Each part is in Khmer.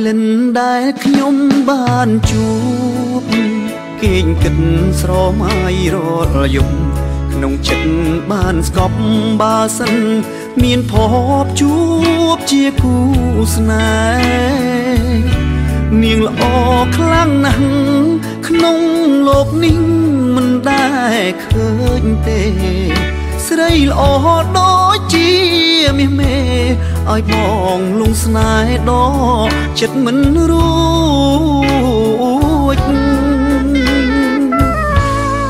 លិនដែលខ្ញុំបានជួបគេងគិតស្រមៃរាល់យប់ក្នុងចិត្តបានស្កប់បើសិនមានភពជួបជាគូស្នេហ៍នាងល្អខ្លាំងណាស់ក្នុងโลกនេះមិនដែលឃើញទេស្រីល្អដូចជាមាសមេឲ្យបងលងស្នេហ៍ដល់ចិត្តមិនរួច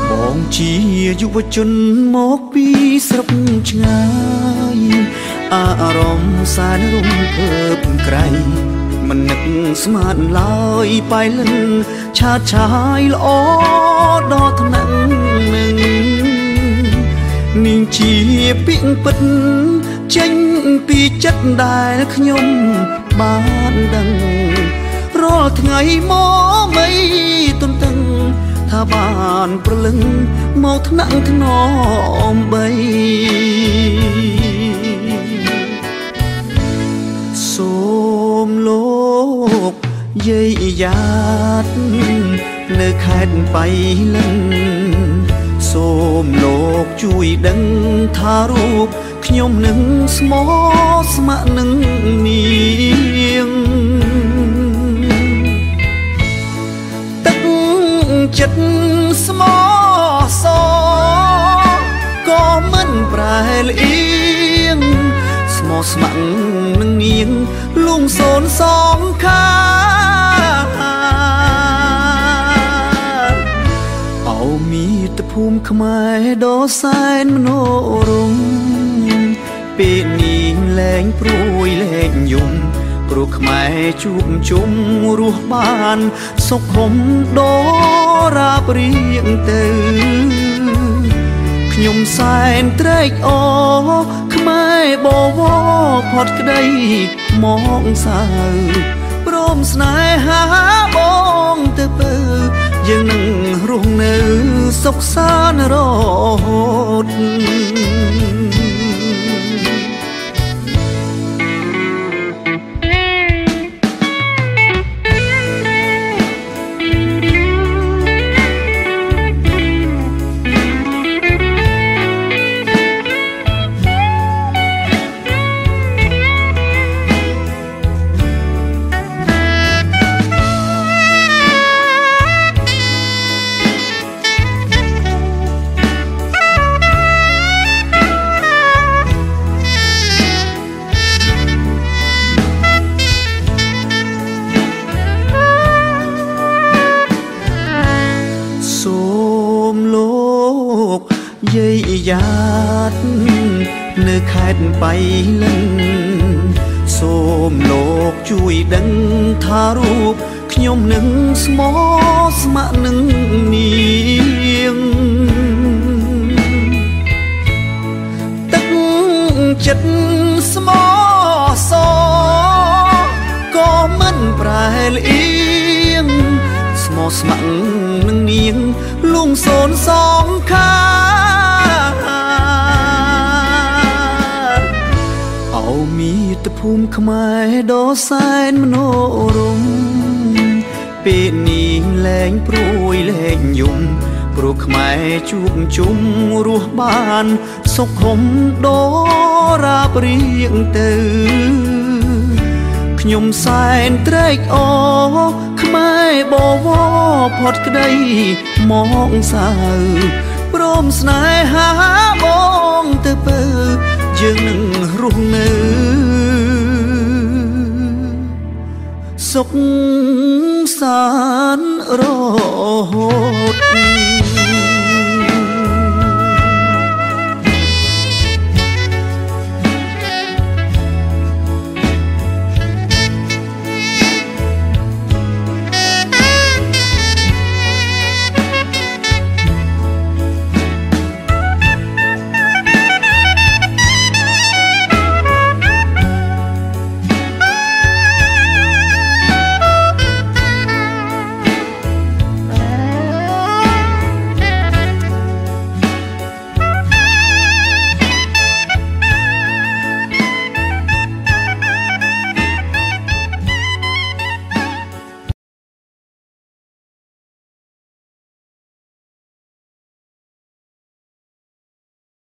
បងជាយុវជនមកពីស្រុកឆ្ងាយអារម្មណ៍សែនរំភើបក្រៃមិននឹកស្មានឡើយបែលិនឆាតឆាយល្អដល់ថ្នាក់នឹងនាងជាពាក្យពិតចេញពីចិត្តដែលខ្ញុំបានដឹងរាល់ថ្ងៃមកមិនទន្ទឹងថាបានប្រលឹងមកថ្នាក់ថ្នមបីសូមលោកយាយយ៉ាតនៅខេត្តបៃលិនសូមលោកជួយដឹងថារូបខ្ញុំនឹងស្មោះស្ម័គ្រនឹងនាងទឹកចិត្តស្មោះសក៏មិនប្រែលអៀងស្មោះស្ម័គ្រនឹងនាងលងសូនសងខាមាតុភូមិខ្មែរដ៏សែនមនោរម្យពេលនេះលែងព្រួយលែងយំព្រោះខ្មែរជួបជុំរស់បានសុខហុមដល់រាបរៀងទៅខ្ញុំសែនត្រេកអរខ្មែរបវរផុតក្តីមកសៅព្រមស្នេហាបងទៅពើយើងនឹងរស់នៅសុខសាន្តរហូតយាយយ៉ាតនៅខេត្តបៃលិនសូមលោកជួយដឹងថារូបខ្ញុំនឹងស្មោះស្ម័គ្រនឹងនាងទឹកចិត្តស្មោះសក៏មិនប្រែលអៀងស្មោះស្ម័គ្រនឹងនាងលងសូនសងខាមាតុភូមិខ្មែរដ៏សែនមនោរម្យពេលនេះលែងព្រួយលែងយំព្រោះខ្មែរជួបជុំរស់បានសុខហុមដល់រាបរៀងទៅខ្ញុំសែនត្រេកអរខ្មែរបវរផុតក្តីមកសៅព្រមស្នេហាបងទៅពើយើងនឹងរស់នៅសុខសាន្តរហូត